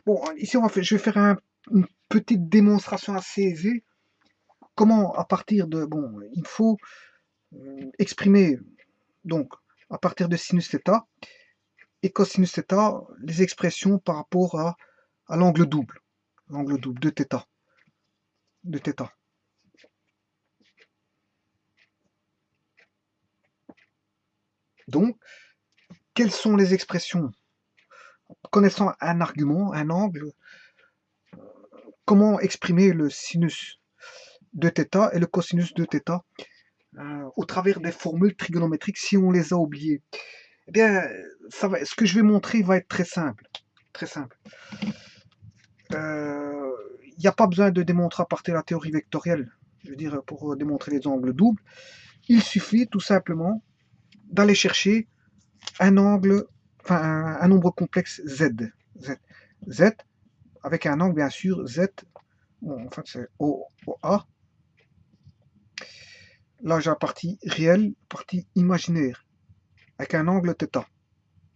Bon, ici, je vais faire une petite démonstration assez aisée. Comment, à partir de... Bon, il faut exprimer, donc, à partir de sinus θ et cosinus θ, les expressions par rapport à l'angle double. L'angle double de θ. De θ. Donc, quelles sont les expressions? Connaissant un argument, un angle, comment exprimer le sinus de θ et le cosinus de θ au travers des formules trigonométriques si on les a oubliées? Eh bien, ce que je vais montrer va être très simple. Très simple. Il n'y a pas besoin de démontrer à partir de la théorie vectorielle, je veux dire, pour démontrer les angles doubles. Il suffit tout simplement d'aller chercher un angle, enfin un nombre complexe z. Z, avec un angle bien sûr, Z, bon, en fait c'est OA. Là j'ai la partie réelle, partie imaginaire, avec un angle θ.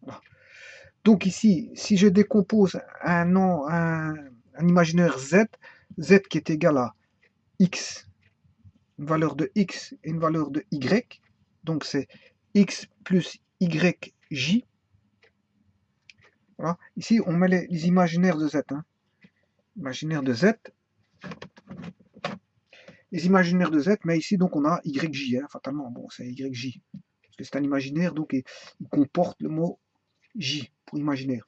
Voilà. Donc ici, si je décompose un imaginaire Z, Z qui est égal à X, une valeur de X et une valeur de Y, donc c'est X plus YJ. Voilà. Ici, on met les imaginaires de Z. Hein. Imaginaire de Z. Les imaginaires de Z, mais ici, donc, on a YJ, hein, fatalement. Bon, c'est YJ. Parce que c'est un imaginaire, donc il comporte le mot J pour imaginaire.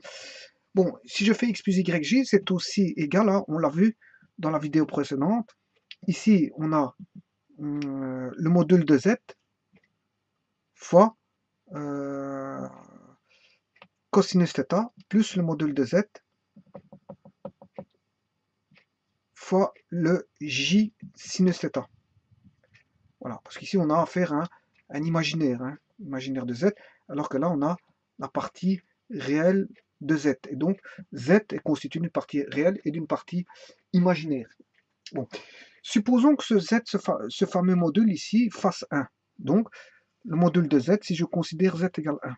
Bon, si je fais X plus YJ, c'est aussi égal à, on l'a vu dans la vidéo précédente. Ici, on a le module de Z fois cosinus θ plus le module de Z fois le J sinus θ. Voilà, parce qu'ici on a affaire à un imaginaire, hein, imaginaire de Z, alors que là on a la partie réelle de Z. Et donc Z est constitué d'une partie réelle et d'une partie imaginaire. Bon. Supposons que ce Z, ce fameux module ici, fasse 1. Donc le module de Z, si je considère Z égale 1,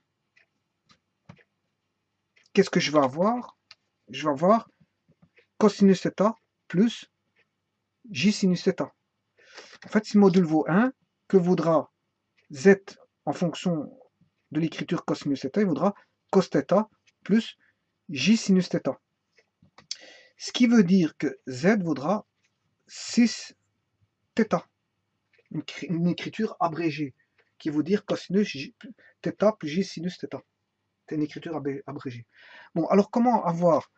qu'est-ce que je vais avoir? Je vais avoir cosinus θ plus j sinus θ. En fait, si le module vaut 1, que vaudra Z en fonction de l'écriture cosinus θ, il vaudra cos θ plus j sinus θ. Ce qui veut dire que Z vaudra 6 θ. Une écriture abrégée qui veut dire cosinus θ plus j sinus θ. C'est une écriture abrégée. Bon, alors comment avoir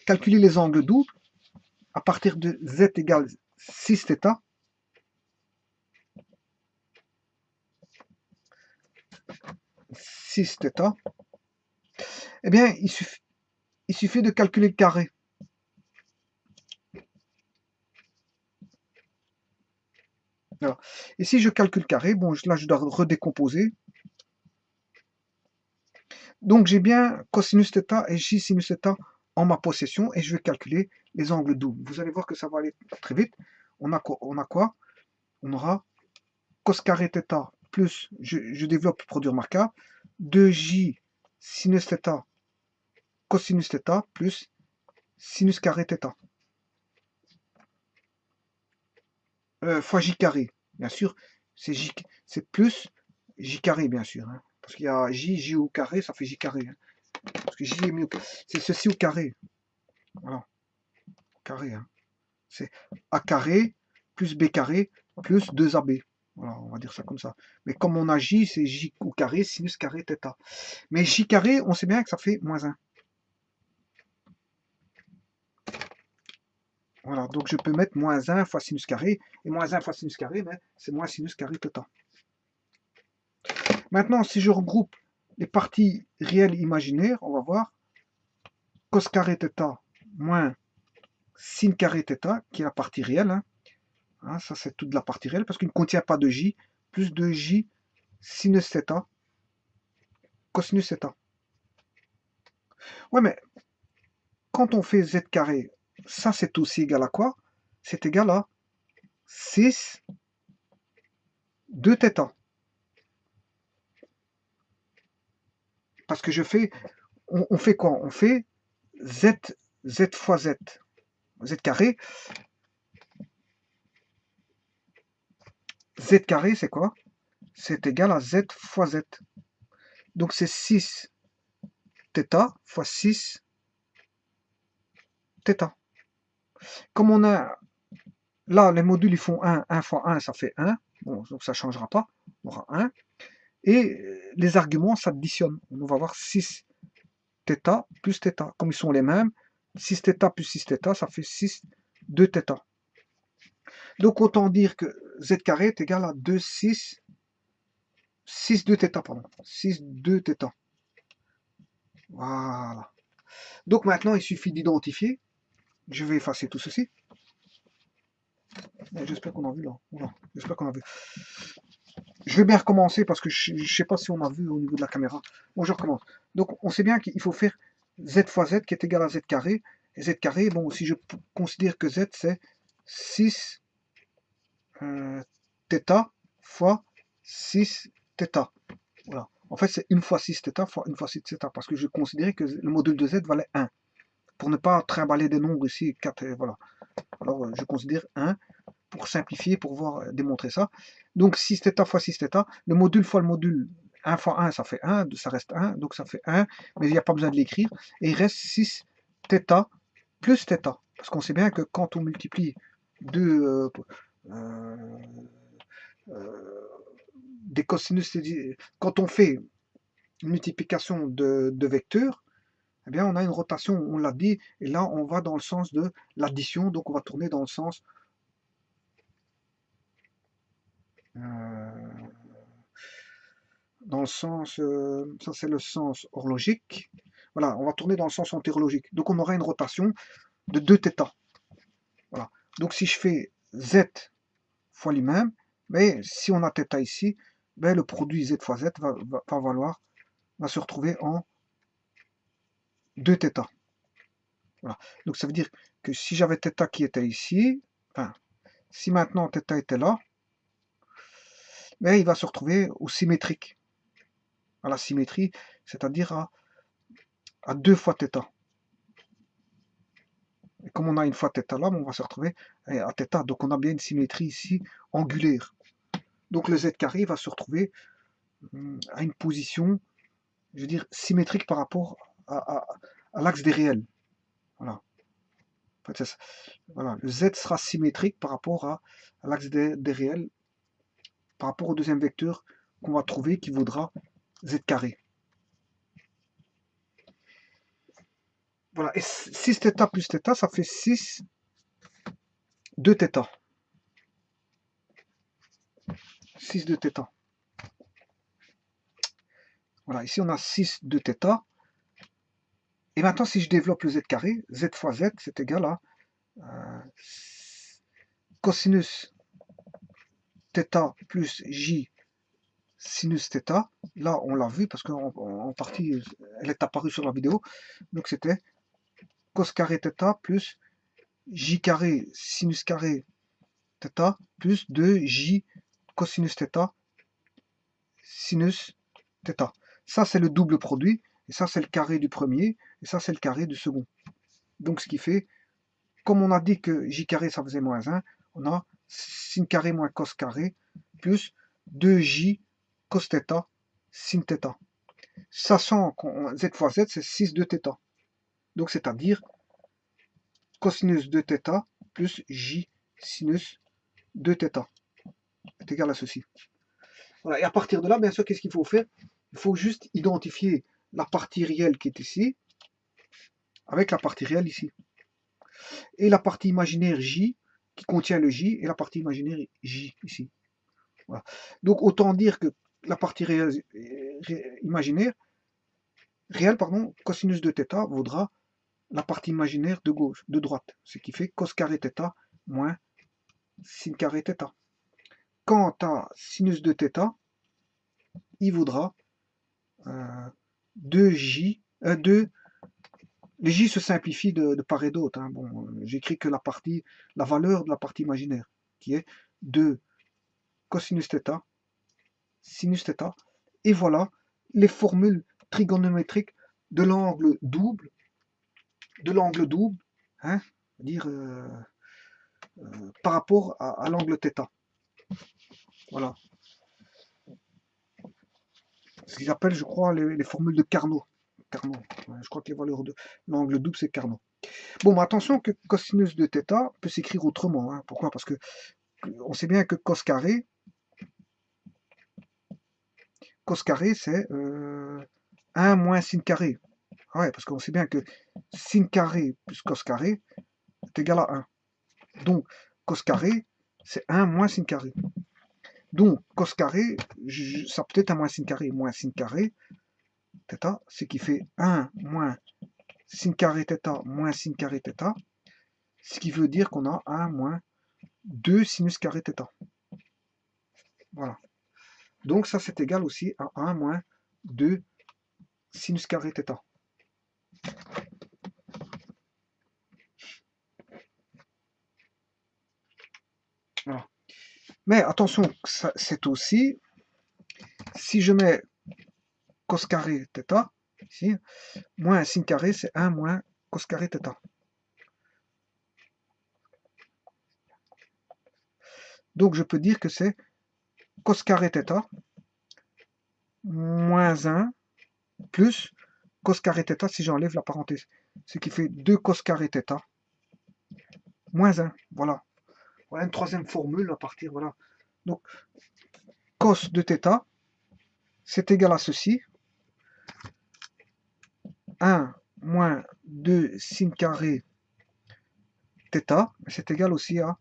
calculé les angles doubles à partir de Z égale 6 θ? 6 θ. Eh bien, il suffit de calculer le carré. Voilà. Et si je calcule carré, bon, là je dois redécomposer. Donc j'ai bien cosinus θ et j sinus θ en ma possession et je vais calculer les angles doubles. Vous allez voir que ça va aller très vite. On a quoi? On aura cos carré θ plus, je développe le produit remarquable, 2j sinus θ cosinus θ plus sinus carré θ. Fois j carré, bien sûr, c'est plus j carré, bien sûr. Hein, parce qu'il y a j au carré, ça fait j carré. Hein, parce que j est mieux. C'est ceci au carré. Voilà, au carré. Hein. C'est a carré plus b carré plus 2ab. Voilà, on va dire ça comme ça. Mais comme on a j, c'est j au carré, sinus carré θ. Mais j carré, on sait bien que ça fait moins 1. Voilà, donc je peux mettre moins 1 fois sinus carré, et moins 1 fois sinus carré, mais c'est moins sinus carré θ. Maintenant, si je regroupe les parties réelles et imaginaires, on va voir cos carré θ moins sin carré θ, qui est la partie réelle. Hein, ça, c'est toute la partie réelle, parce qu'il ne contient pas de j, plus de j sinus θ, cosinus θ. Ouais, mais quand on fait z carré, ça, c'est aussi égal à quoi? C'est égal à 6 de θ. Parce que on fait quoi? On fait z z fois z, z carré. Z carré, c'est quoi? C'est égal à z fois z. Donc c'est 6 θ fois 6 θ. Comme on a là, les modules ils font 1 fois 1, ça fait 1. Bon, donc ça ne changera pas. On aura 1. Et les arguments s'additionnent. On va avoir 6 θ plus θ. Comme ils sont les mêmes, 6 θ plus 6 θ, ça fait 6 2 θ. Donc autant dire que z carré est égal à 2 6 2 θ, pardon. 6 2 θ. Voilà. Donc maintenant, il suffit d'identifier. Je vais effacer tout ceci. J'espère qu'on a vu là. J'espère qu'on a vu. Je vais bien recommencer parce que je ne sais pas si on a vu au niveau de la caméra. Bon, je recommence. Donc, on sait bien qu'il faut faire z fois z qui est égal à z carré. Et z carré, bon, si je considère que z, c'est 6 θ fois 6 θ. Voilà. En fait, c'est 1 fois 6 θ fois 1 fois 6 θ. Parce que je considérais que le module de z valait 1. Pour ne pas trimballer des nombres ici, 4, voilà. Alors, je considère 1 pour simplifier, pour voir démontrer ça. Donc 6 θ fois 6 θ, le module fois le module, 1 fois 1, ça fait 1, ça reste 1, donc ça fait 1, mais il n'y a pas besoin de l'écrire. Et il reste 6 θ plus θ. Parce qu'on sait bien que quand on multiplie deux, des cosinus, quand on fait une multiplication de vecteurs, eh bien, on a une rotation, on l'a dit, et là, on va dans le sens de l'addition, donc on va tourner dans le sens ça c'est le sens horlogique. Voilà, on va tourner dans le sens antérologique. Donc on aura une rotation de 2 θ. Voilà. Donc si je fais z fois lui-même, mais si on a θ ici, ben, le produit z fois z va se retrouver en 2 θ. Voilà. Donc ça veut dire que si j'avais θ qui était ici, enfin, si maintenant θ était là, ben, il va se retrouver au symétrique. À la symétrie, c'est-à-dire à 2 fois θ. Et comme on a une fois θ là, on va se retrouver à θ. Donc on a bien une symétrie ici angulaire. Donc le z carré va se retrouver à une position, je veux dire, symétrique par rapport à l'axe des réels. Voilà. En fait, ça. Voilà. Le z sera symétrique par rapport à l'axe des réels, par rapport au deuxième vecteur qu'on va trouver qui vaudra z carré. Voilà, et 6 θ plus θ, ça fait 6 2 θ. 6 2 θ. Voilà, ici on a 6 2 θ. Et maintenant, si je développe le z carré, z fois z, c'est égal à cosinus θ plus j sinus θ. Là, on l'a vu parce qu'en partie, elle est apparue sur la vidéo. Donc, c'était cos carré θ plus j carré sinus carré θ plus 2j cosinus θ sinus θ. Ça, c'est le double produit. Et ça, c'est le carré du premier. Et ça, c'est le carré du second. Donc, ce qui fait, comme on a dit que j carré, ça faisait moins 1, on a sin carré moins cos carré plus 2j cos θ sin θ. Sachant qu'on z fois z, c'est 6 2 θ. Donc, c'est-à-dire cosinus 2 θ plus j sinus 2 θ est égal à ceci. Voilà. Et à partir de là, bien sûr, qu'est-ce qu'il faut faire? Il faut juste identifier la partie réelle qui est ici avec la partie réelle ici. Et la partie imaginaire J qui contient le J et la partie imaginaire J ici. Voilà. Donc autant dire que la partie imaginaire, réelle, pardon, cosinus de θ vaudra la partie imaginaire de gauche, de droite, ce qui fait cos carré θ moins sin carré θ. Quant à sinus de θ, il vaudra 2j, 2. Les j se simplifient de part et d'autre. Hein. Bon, j'écris que la valeur de la partie imaginaire, qui est 2 cosinus θ, sinus θ. Et voilà les formules trigonométriques de l'angle double de l'angle double, hein, dire par rapport à l'angle θ. Voilà. Ce qu'ils appellent, je crois, les formules de Carnot. Carnot. Ouais, je crois que les valeurs de l'angle double, c'est Carnot. Bon, mais attention que cosinus de θ peut s'écrire autrement. Hein. Pourquoi? Parce que on sait bien que cos carré, c'est 1 moins sin carré. Ouais, parce qu'on sait bien que sin carré plus cos carré est égal à 1. Donc, cos carré, c'est 1 moins sin carré. Donc, cos carré, ça peut être un moins sin carré, θ, ce qui fait 1 moins sin carré θ moins sin carré θ, ce qui veut dire qu'on a 1 moins 2 sinus carré θ. Voilà. Donc ça, c'est égal aussi à 1 moins 2 sinus carré θ. Voilà. Mais attention, c'est aussi, si je mets cos carré θ, ici, moins sin carré, c'est 1 moins cos carré θ. Donc je peux dire que c'est cos carré θ moins 1 plus cos carré θ si j'enlève la parenthèse. Ce qui fait 2 cos carré θ moins 1. Voilà. Voilà une troisième formule à partir. Voilà. Donc cos de θ, c'est égal à ceci. 1 moins 2 sin carré θ, c'est égal aussi à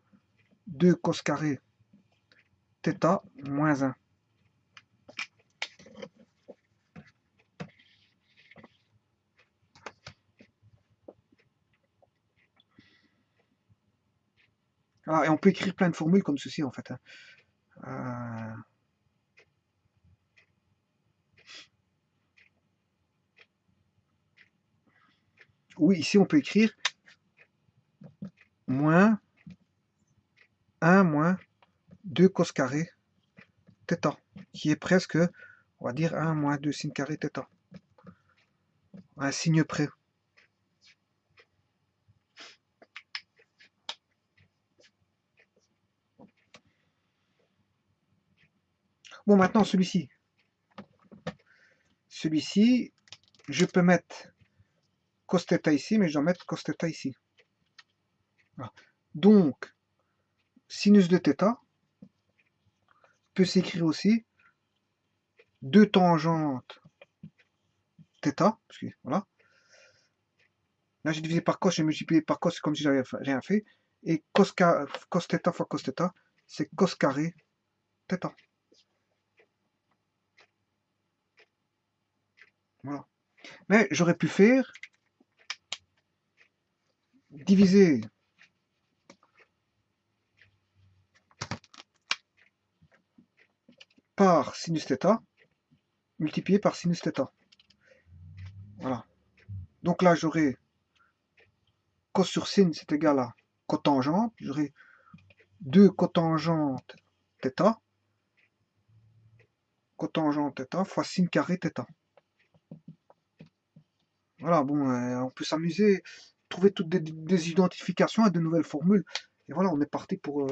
2 cos carré θ moins 1. Ah, et on peut écrire plein de formules comme ceci en fait. Oui, ici on peut écrire moins 1 moins 2 cos carré θ, qui est presque, on va dire 1 moins 2 sin carré θ. Un signe près. Bon, maintenant celui-ci. Celui-ci, je peux mettre cos θ ici, mais je dois mettre cos θ ici. Voilà. Donc, sinus de θ peut s'écrire aussi 2 tangentes θ, parce que voilà. Là, j'ai divisé par cos, j'ai multiplié par cos, c'est comme si j'avais rien fait. Et cos θ fois cos θ, c'est cos carré θ. Voilà. Mais j'aurais pu faire diviser par sinus θ, multiplié par sinus θ. Voilà. Donc là, j'aurai cos sur sin, c'est égal à cotangente. J'aurai 2 cotangente θ, cotangente θ fois sin carré θ. Voilà, bon, on peut s'amuser, trouver toutes des identifications et de nouvelles formules. Et voilà, on est parti pour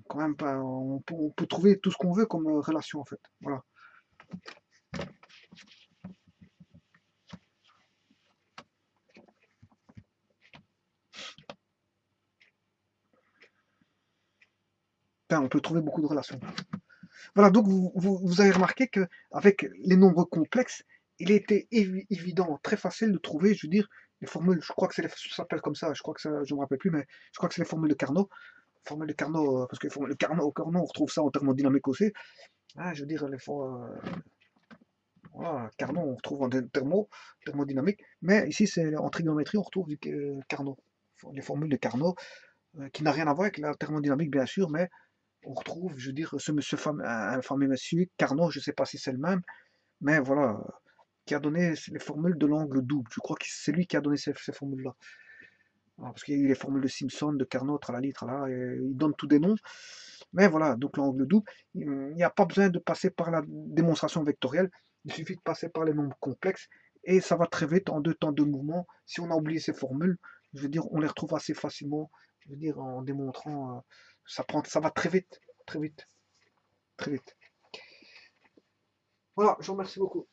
quand même pas. On peut trouver tout ce qu'on veut comme relation en fait. Voilà. Enfin, on peut trouver beaucoup de relations. Voilà, donc vous avez remarqué qu'avec les nombres complexes, il était évident, très facile de trouver, je veux dire, les formules, je crois que ça s'appelle comme ça, je crois que ça, je ne me rappelle plus, mais je crois que c'est les formules de Carnot. Formule de Carnot, parce que les formules de Carnot, on retrouve ça en thermodynamique aussi. Ah, je veux dire, voilà, Carnot, on retrouve en thermodynamique, mais ici, c'est en trigonométrie, on retrouve du Carnot. Les formules de Carnot, qui n'a rien à voir avec la thermodynamique, bien sûr, mais on retrouve, je veux dire, un fameux monsieur, Carnot, je ne sais pas si c'est le même, mais voilà, qui a donné les formules de l'angle double. Je crois que c'est lui qui a donné ces formules-là. Parce qu'il y a eu les formules de Simpson, de Carnot, tralali, tralala, et il donne tous des noms. Mais voilà, donc l'angle double, il n'y a pas besoin de passer par la démonstration vectorielle, il suffit de passer par les nombres complexes, et ça va très vite en 2 temps de mouvement. Si on a oublié ces formules, je veux dire, on les retrouve assez facilement, je veux dire, en démontrant, ça va très vite, très vite, très vite. Voilà, je vous remercie beaucoup.